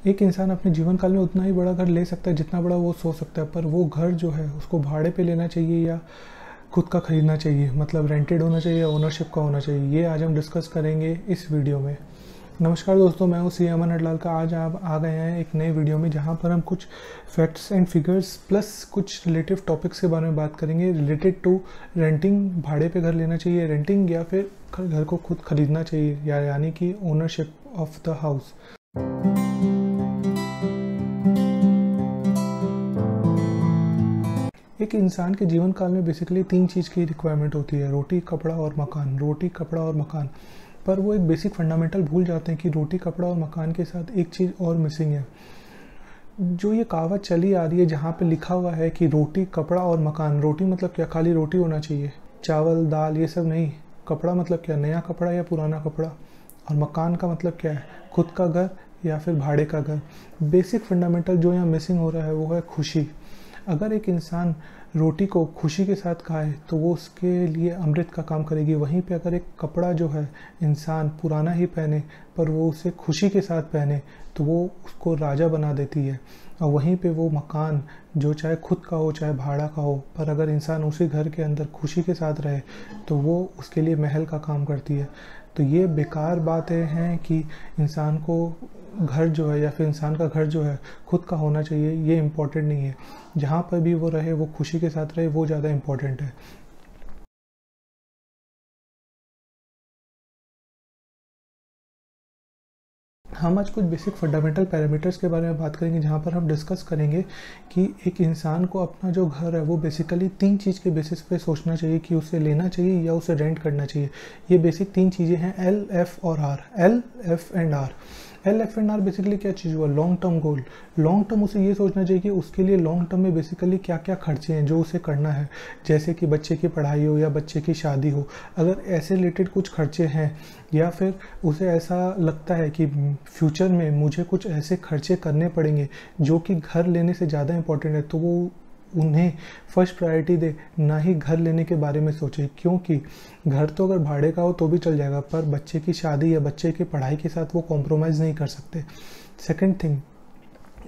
एक इंसान अपने जीवन काल में उतना ही बड़ा घर ले सकता है जितना बड़ा वो सोच सकता है, पर वो घर जो है उसको भाड़े पे लेना चाहिए या खुद का खरीदना चाहिए, मतलब रेंटेड होना चाहिए या ओनरशिप का होना चाहिए, ये आज हम डिस्कस करेंगे इस वीडियो में। नमस्कार दोस्तों, मैं हूँ सी अमन अडलाल का। आज आप आ गए हैं एक नए वीडियो में जहाँ पर हम कुछ फैक्ट्स एंड फिगर्स प्लस कुछ रिलेटिव टॉपिक्स के बारे में बात करेंगे रिलेटेड टू रेंटिंग। भाड़े पे घर लेना चाहिए रेंटिंग, या फिर घर को खुद खरीदना चाहिए, या यानी कि ओनरशिप ऑफ द हाउस। एक इंसान के जीवन काल में बेसिकली 3 चीज़ की रिक्वायरमेंट होती है, रोटी, कपड़ा और मकान। रोटी, कपड़ा और मकान। पर वो एक बेसिक फंडामेंटल भूल जाते हैं कि रोटी, कपड़ा और मकान के साथ एक चीज़ और मिसिंग है। जो ये कहावत चली आ रही है जहाँ पे लिखा हुआ है कि रोटी, कपड़ा और मकान। रोटी मतलब क्या? खाली रोटी होना चाहिए, चावल दाल ये सब नहीं। कपड़ा मतलब क्या? नया कपड़ा या पुराना कपड़ा। और मकान का मतलब क्या है? खुद का घर या फिर भाड़े का घर। बेसिक फंडामेंटल जो यहाँ मिसिंग हो रहा है वो है खुशी। अगर एक इंसान रोटी को खुशी के साथ खाए तो वो उसके लिए अमृत का काम करेगी। वहीं पे अगर एक कपड़ा जो है इंसान पुराना ही पहने पर वो उसे खुशी के साथ पहने तो वो उसको राजा बना देती है। और वहीं पे वो मकान जो चाहे खुद का हो चाहे भाड़ा का हो, पर अगर इंसान उसी घर के अंदर खुशी के साथ रहे तो वो उसके लिए महल का काम करती है। तो ये बेकार बातें हैं कि इंसान को घर जो है या फिर इंसान का घर जो है खुद का होना चाहिए, ये इम्पोर्टेंट नहीं है। जहाँ पर भी वो रहे वो खुशी के साथ रहे, वो ज़्यादा इम्पोर्टेंट है। हम आज कुछ बेसिक फंडामेंटल पैरामीटर्स के बारे में बात करेंगे जहाँ पर हम डिस्कस करेंगे कि एक इंसान को अपना जो घर है वो बेसिकली 3 चीज़ के बेसिस पे सोचना चाहिए कि उसे लेना चाहिए या उसे रेंट करना चाहिए। ये बेसिक 3 चीज़ें हैं, एल, एफ और R. L, F and R. L, F and R basically क्या चीज़ हुआ? Long term goal. Long term उसे ये सोचना चाहिए कि उसके लिए लॉन्ग टर्म में बेसिकली क्या क्या खर्चे हैं जो उसे करना है, जैसे कि बच्चे की पढ़ाई हो या बच्चे की शादी हो। अगर ऐसे रिलेटेड कुछ खर्चे हैं या फिर उसे ऐसा लगता है कि फ्यूचर में मुझे कुछ ऐसे खर्चे करने पड़ेंगे जो कि घर लेने से ज़्यादा इम्पोर्टेंट है, तो वो उन्हें फर्स्ट प्रायोरिटी दे, ना ही घर लेने के बारे में सोचे। क्योंकि घर तो अगर भाड़े का हो तो भी चल जाएगा, पर बच्चे की शादी या बच्चे की पढ़ाई के साथ वो कॉम्प्रोमाइज़ नहीं कर सकते। Second thing,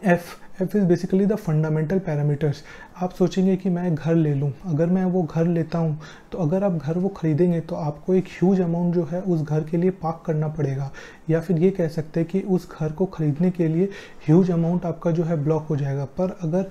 F is basically the fundamental parameters. आप सोचेंगे कि मैं घर ले लूँ, अगर मैं वो घर लेता हूँ तो अगर आप घर वो खरीदेंगे तो आपको एक ह्यूज अमाउंट जो है उस घर के लिए पार्क करना पड़ेगा, या फिर ये कह सकते हैं कि उस घर को खरीदने के लिए ह्यूज अमाउंट आपका जो है ब्लॉक हो जाएगा। पर अगर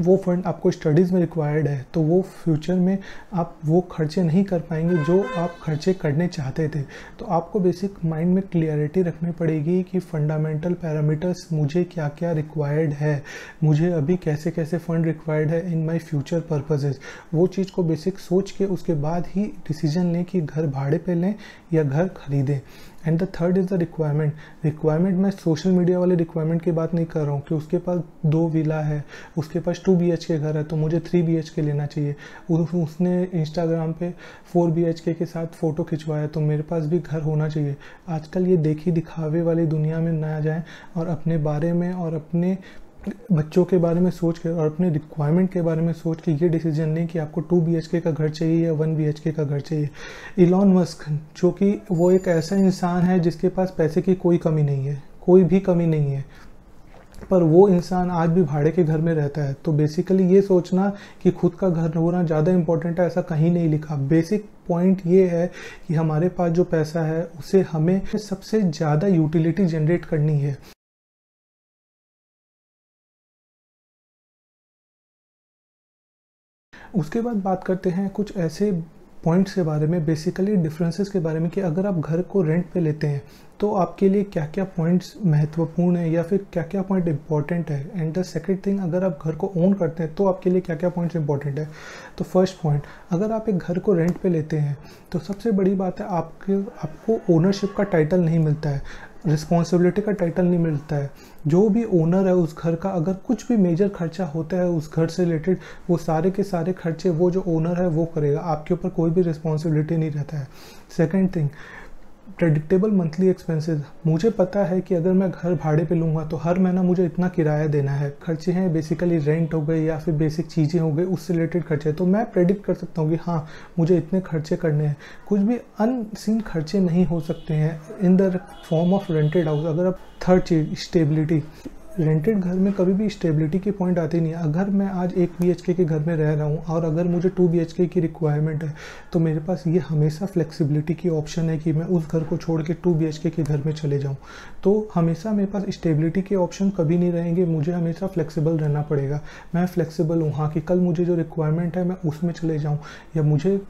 वो फंड आपको स्टडीज़ में रिक्वायर्ड है तो वो फ्यूचर में आप वो खर्चे नहीं कर पाएंगे जो आप खर्चे करने चाहते थे। तो आपको बेसिक माइंड में क्लियरिटी रखनी पड़ेगी कि फंडामेंटल पैरामीटर्स मुझे क्या क्या रिक्वायर्ड है, मुझे अभी कैसे कैसे फ़ंड रिक्वायर्ड है इन माय फ्यूचर पर्पसेस। वो चीज़ को बेसिक सोच के उसके बाद ही डिसीजन लें कि घर भाड़े पे लें या घर खरीदें। And the third is the requirement. Requirement मैं सोशल मीडिया वाले रिक्वायरमेंट की बात नहीं कर रहा हूँ कि उसके पास 2 विला है, उसके पास 2 BHK घर है तो मुझे 3 BHK लेना चाहिए। उसने इंस्टाग्राम पे 4 BHK के साथ फ़ोटो खिंचवाया तो मेरे पास भी घर होना चाहिए। आजकल ये देखी दिखावे वाली दुनिया में ना जाएं और अपने बारे में और अपने बच्चों के बारे में सोच के और अपने रिक्वायरमेंट के बारे में सोच के ये डिसीजन लें कि आपको 2 BHK का घर चाहिए या 1 BHK का घर चाहिए। इलॉन मस्क, जो कि वो एक ऐसा इंसान है जिसके पास पैसे की कोई कमी नहीं है, कोई भी कमी नहीं है, पर वो इंसान आज भी भाड़े के घर में रहता है। तो बेसिकली ये सोचना कि खुद का घर होना ज़्यादा इंपॉर्टेंट है, ऐसा कहीं नहीं लिखा। बेसिक पॉइंट ये है कि हमारे पास जो पैसा है उसे हमें सबसे ज़्यादा यूटिलिटी जनरेट करनी है। उसके बाद बात करते हैं कुछ ऐसे पॉइंट्स के बारे में, बेसिकली डिफरेंसेस के बारे में, कि अगर आप घर को रेंट पे लेते हैं तो आपके लिए क्या क्या पॉइंट्स महत्वपूर्ण है या फिर क्या क्या पॉइंट इंपॉर्टेंट है। एंड द सेकंड थिंग, अगर आप घर को ओन करते हैं तो आपके लिए क्या क्या पॉइंट्स इंपॉर्टेंट है। तो फर्स्ट पॉइंट, अगर आप एक घर को रेंट पे लेते हैं तो सबसे बड़ी बात है आपको ओनरशिप का टाइटल नहीं मिलता है, रिस्पॉन्सिबिलिटी का टाइटल नहीं मिलता है। जो भी ओनर है उस घर का, अगर कुछ भी मेजर खर्चा होता है उस घर से रिलेटेड, वो सारे के सारे खर्चे वो जो ओनर है वो करेगा, आपके ऊपर कोई भी रिस्पॉन्सिबिलिटी नहीं रहता है। Second thing, predictable monthly expenses, मुझे पता है कि अगर मैं घर भाड़े पे लूँगा तो हर महीना मुझे इतना किराया देना है, खर्चे हैं बेसिकली रेंट हो गए या फिर बेसिक चीज़ें हो गई उससे रिलेटेड खर्चे, तो मैं प्रेडिक्ट कर सकता हूँ कि हाँ मुझे इतने खर्चे करने हैं। कुछ भी अनसीन खर्चे नहीं हो सकते हैं इन the form of rented house. अगर आप थर्ड चीज़ स्टेबिलिटी, रेंटेड घर में कभी भी स्टेबिलिटी की पॉइंट आती नहीं है। अगर मैं आज 1 BHK के घर में रह रहा हूँ और अगर मुझे 2 BHK की रिक्वायरमेंट है तो मेरे पास ये हमेशा फ्लेक्सिबिलिटी की ऑप्शन है कि मैं उस घर को छोड़ के 2 BHK के घर में चले जाऊँ। तो हमेशा मेरे पास स्टेबिलिटी के ऑप्शन कभी नहीं रहेंगे, मुझे हमेशा फ्लेक्सिबल रहना पड़ेगा। मैं फ्लेक्सिबल हूँ हाँ कि कल मुझे जो रिक्वायरमेंट है मैं उसमें चले जाऊँ, या मुझे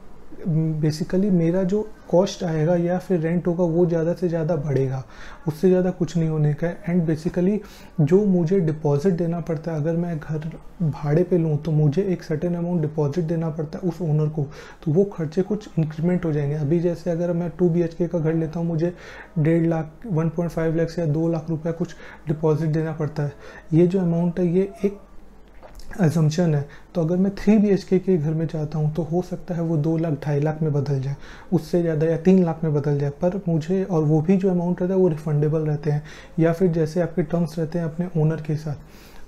बेसिकली मेरा जो कॉस्ट आएगा या फिर रेंट होगा वो ज़्यादा से ज़्यादा बढ़ेगा, उससे ज़्यादा कुछ नहीं होने का है। एंड बेसिकली जो मुझे डिपॉजिट देना पड़ता है, अगर मैं घर भाड़े पे लूँ तो मुझे एक सर्टेन अमाउंट डिपॉजिट देना पड़ता है उस ओनर को, तो वो खर्चे कुछ इंक्रीमेंट हो जाएंगे। अभी जैसे अगर मैं 2 BHK का घर लेता हूँ, मुझे 1.5 लाख 1.5 लाख या 2 लाख रुपया कुछ डिपॉजिट देना पड़ता है। ये जो अमाउंट है ये एक असम्पशन है। तो अगर मैं 3 BHK के घर में चाहता हूँ तो हो सकता है वो 2 लाख 2.5 लाख में बदल जाए, उससे ज़्यादा या 3 लाख में बदल जाए, पर मुझे, और वो भी जो अमाउंट रहता है वो रिफंडेबल रहते हैं या फिर जैसे आपके टर्म्स रहते हैं अपने ओनर के साथ।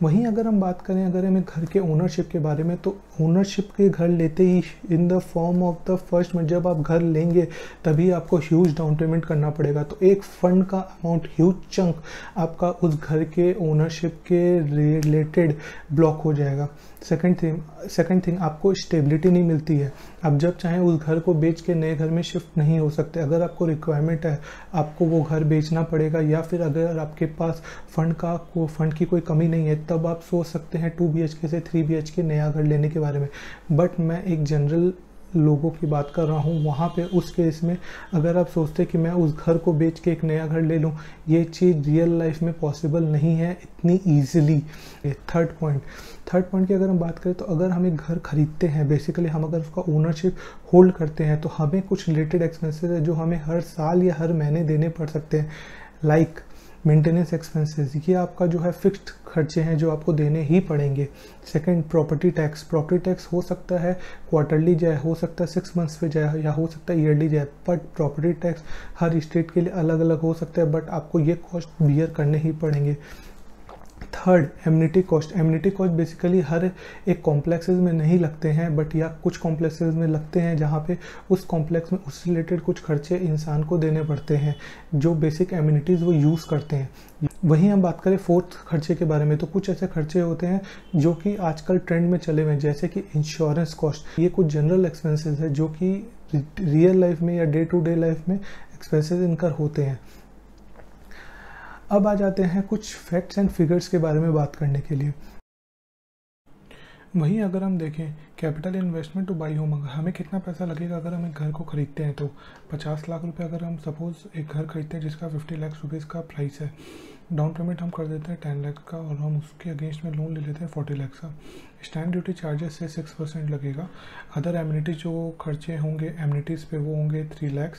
वहीं अगर हम बात करें अगर हमें घर के ओनरशिप के बारे में, तो ओनरशिप के घर लेते ही in the form of the first में जब आप घर लेंगे तभी आपको ह्यूज डाउन पेमेंट करना पड़ेगा। तो एक फंड का अमाउंट, ह्यूज चंक आपका उस घर के ओनरशिप के रिलेटेड ब्लॉक हो जाएगा। सेकंड थिंग आपको स्टेबिलिटी नहीं मिलती है। आप जब चाहें उस घर को बेच के नए घर में शिफ्ट नहीं हो सकते। अगर आपको रिक्वायरमेंट है आपको वो घर बेचना पड़ेगा, या फिर अगर आपके पास फंड की कोई कमी नहीं है तब आप सोच सकते हैं 2 BHK से 3 BHK नया घर लेने के बारे में। बट मैं एक जनरल लोगों की बात कर रहा हूँ, वहाँ पे उस केस में अगर आप सोचते कि मैं उस घर को बेच के एक नया घर ले लूँ, ये चीज़ रियल लाइफ में पॉसिबल नहीं है इतनी ईजिली। थर्ड पॉइंट की अगर हम बात करें तो अगर हम एक घर खरीदते हैं, बेसिकली हम अगर उसका ओनरशिप होल्ड करते हैं तो हमें कुछ रिलेटेड एक्सपेंसेस है जो हमें हर साल या हर महीने देने पड़ सकते हैं, लाइक मेंटेनेंस एक्सपेंसेस, ये आपका जो है फिक्स्ड खर्चे हैं जो आपको देने ही पड़ेंगे। सेकंड, प्रॉपर्टी टैक्स हो सकता है क्वार्टरली जाए, हो सकता है 6 मंथ्स पे जाए, या हो सकता है ईयरली जाए, but property tax her state के लिए अलग अलग हो सकता है, बट आपको ये कॉस्ट बियर करने ही पड़ेंगे। थर्ड, एमिनिटी कॉस्ट बेसिकली हर एक कॉम्प्लेक्सेस में नहीं लगते हैं, बट या कुछ कॉम्प्लेक्सेस में लगते हैं जहाँ पे उस कॉम्प्लेक्स में उससे रिलेटेड कुछ खर्चे इंसान को देने पड़ते हैं जो बेसिक एमिनिटीज़ वो यूज़ करते हैं। वहीं हम बात करें फोर्थ खर्चे के बारे में, तो कुछ ऐसे खर्चे होते हैं जो कि आजकल ट्रेंड में चले हुए हैं, जैसे कि इंश्योरेंस कॉस्ट। ये कुछ जनरल एक्सपेंसेस है जो कि रियल लाइफ में या डे टू डे लाइफ में एक्सपेंसेस इनकर होते हैं। अब आ जाते हैं कुछ फैक्ट्स एंड फिगर्स के बारे में बात करने के लिए। वहीं अगर हम देखें capital investment two by home, हमें कितना पैसा लगेगा अगर हम एक घर को खरीदते हैं, तो 50 लाख रुपए अगर हम सपोज़ एक घर खरीदते हैं जिसका 50 लाख रुपीज़ का प्राइस है, डाउन पेमेंट हम कर देते हैं 10 लाख का और हम उसके अगेंस्ट में लोन ले लेते हैं 40 लाख का। स्टैम्प ड्यूटी चार्जेस से 6% लगेगा। अदर एमिनिटीज जो खर्चे होंगे एमिनिटीज़ पे वो होंगे 3 lakh,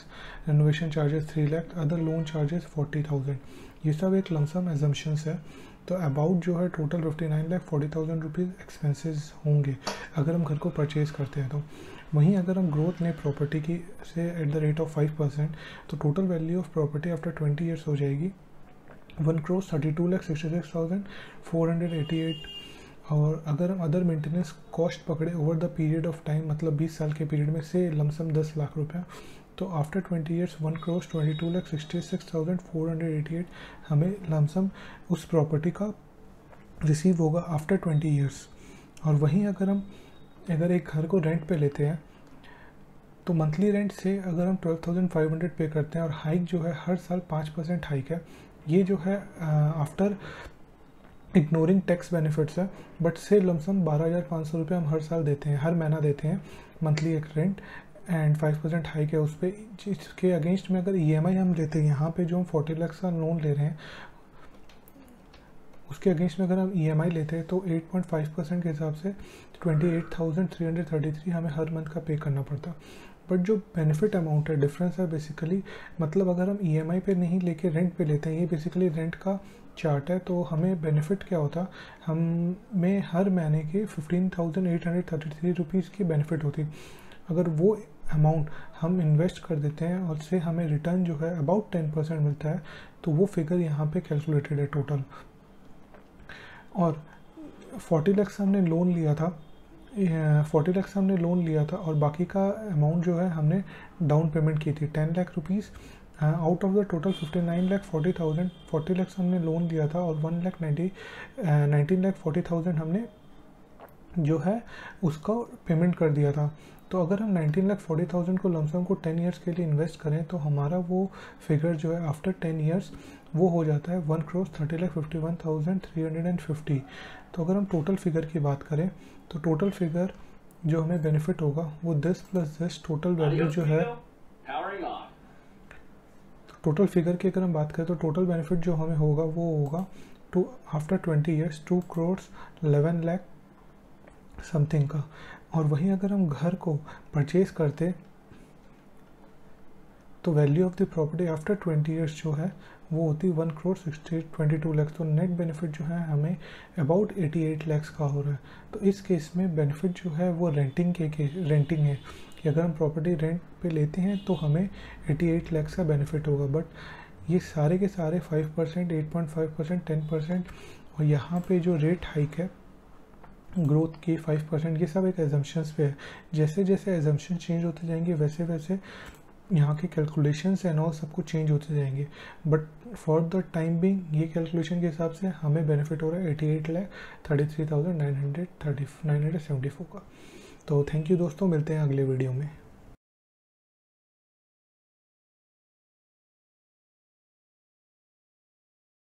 renovation charges 3 lakh, other loan charges 40,000। ये सब एक लमसम एजम्पशंस है। तो अबाउट जो है टोटल 59,40,000 रुपीज़ एक्सपेंसेस होंगे अगर हम घर को परचेज़ करते हैं तो। वहीं अगर हम ग्रोथ लें प्रॉपर्टी की से एट द रेट ऑफ 5%, तो total value of property after 20 years हो जाएगी 1,32,66,488। और अगर हम अदर मेंटेनेंस कॉस्ट पकड़े over the period of time, मतलब 20 साल के पीरियड में से लमसम 10 लाख रुपया, तो आफ्टर 20 ईयर्स 1,22,66,488 हमें लमसम उस प्रॉपर्टी का रिसीव होगा आफ्टर 20 ईयर्स। और वहीं अगर एक घर को रेंट पे लेते हैं तो मंथली रेंट से अगर हम 12,500 पे करते हैं और हाइक जो है हर साल 5% हाइक है, ये जो है आफ्टर इग्नोरिंग टैक्स बेनिफिट्स है, बट से लमसम 12,500 रुपये हम हर साल देते हैं, हर महीना देते हैं मंथली एक रेंट, एंड 5% हाइक है उस पर। जिसके अगेंस्ट में अगर EMI हम लेते हैं, यहाँ पे जो हम 40 लाख का लोन ले रहे हैं उसके अगेंस्ट में अगर हम EMI लेते हैं तो 8.5% के हिसाब से 28,333 हमें हर मंथ का पे करना पड़ता। बट जो बेनिफिट अमाउंट है डिफरेंस है बेसिकली, मतलब अगर हम EMI पे नहीं लेके रेंट पे लेते हैं, ये बेसिकली रेंट का चार्ट है, तो हमें बेनिफिट क्या होता, हमें हर महीने के 15,833 रुपीज़ की बेनिफिट होती। अगर वो अमाउंट हम इन्वेस्ट कर देते हैं और से हमें रिटर्न जो है अबाउट 10% मिलता है, तो वो फिगर यहाँ पे कैलकुलेटेड है टोटल। और 40 लाख से हमने लोन लिया था, 40 लाख से हमने लोन लिया था और बाकी का अमाउंट जो है हमने डाउन पेमेंट की थी 10 lakh rupees. Out of the total 59,40,000 40 lakh हमने लोन लिया था और 19,40,000 हमने जो है उसका पेमेंट कर दिया था। तो अगर हम 19,40,000 को लमसम को 10 ईयर्स के लिए इन्वेस्ट करें तो हमारा वो फिगर जो है आफ्टर 10 ईयर्स वो हो जाता है 1,30,51,350। तो अगर हम टोटल फिगर की बात करें तो टोटल फिगर जो हमें बेनिफिट होगा वो this plus this total value जो है, टोटल फिगर की अगर हम बात करें तो टोटल बेनिफिट जो हमें होगा वो होगा टू आफ्टर 20 ईयर्स 2,11,00,000 समथिंग का। और वहीं अगर हम घर को परचेज करते तो value of the property after 20 years जो है वो होती 1,22 लाख। तो नेट बेनिफिट जो है हमें अबाउट 88 लाख का हो रहा है। तो इस केस में बेनिफिट जो है वो रेंटिंग है कि अगर हम प्रॉपर्टी रेंट पे लेते हैं तो हमें 88 लाख का बेनिफिट होगा। बट ये सारे के सारे 5%, 8.5%, 10% और यहाँ पे जो रेट हाइक है ग्रोथ की 5%, ये सब एक एजम्पशंस पे है। जैसे जैसे एजम्पशन चेंज होते जाएंगे वैसे वैसे यहाँ के कैलकुलेशंस एंड ऑल सब कुछ चेंज होते जाएंगे। But for the time being ये कैलकुलेशन के हिसाब से हमें बेनिफिट हो रहा है 88,33,974 का। तो थैंक यू दोस्तों, मिलते हैं अगले वीडियो में।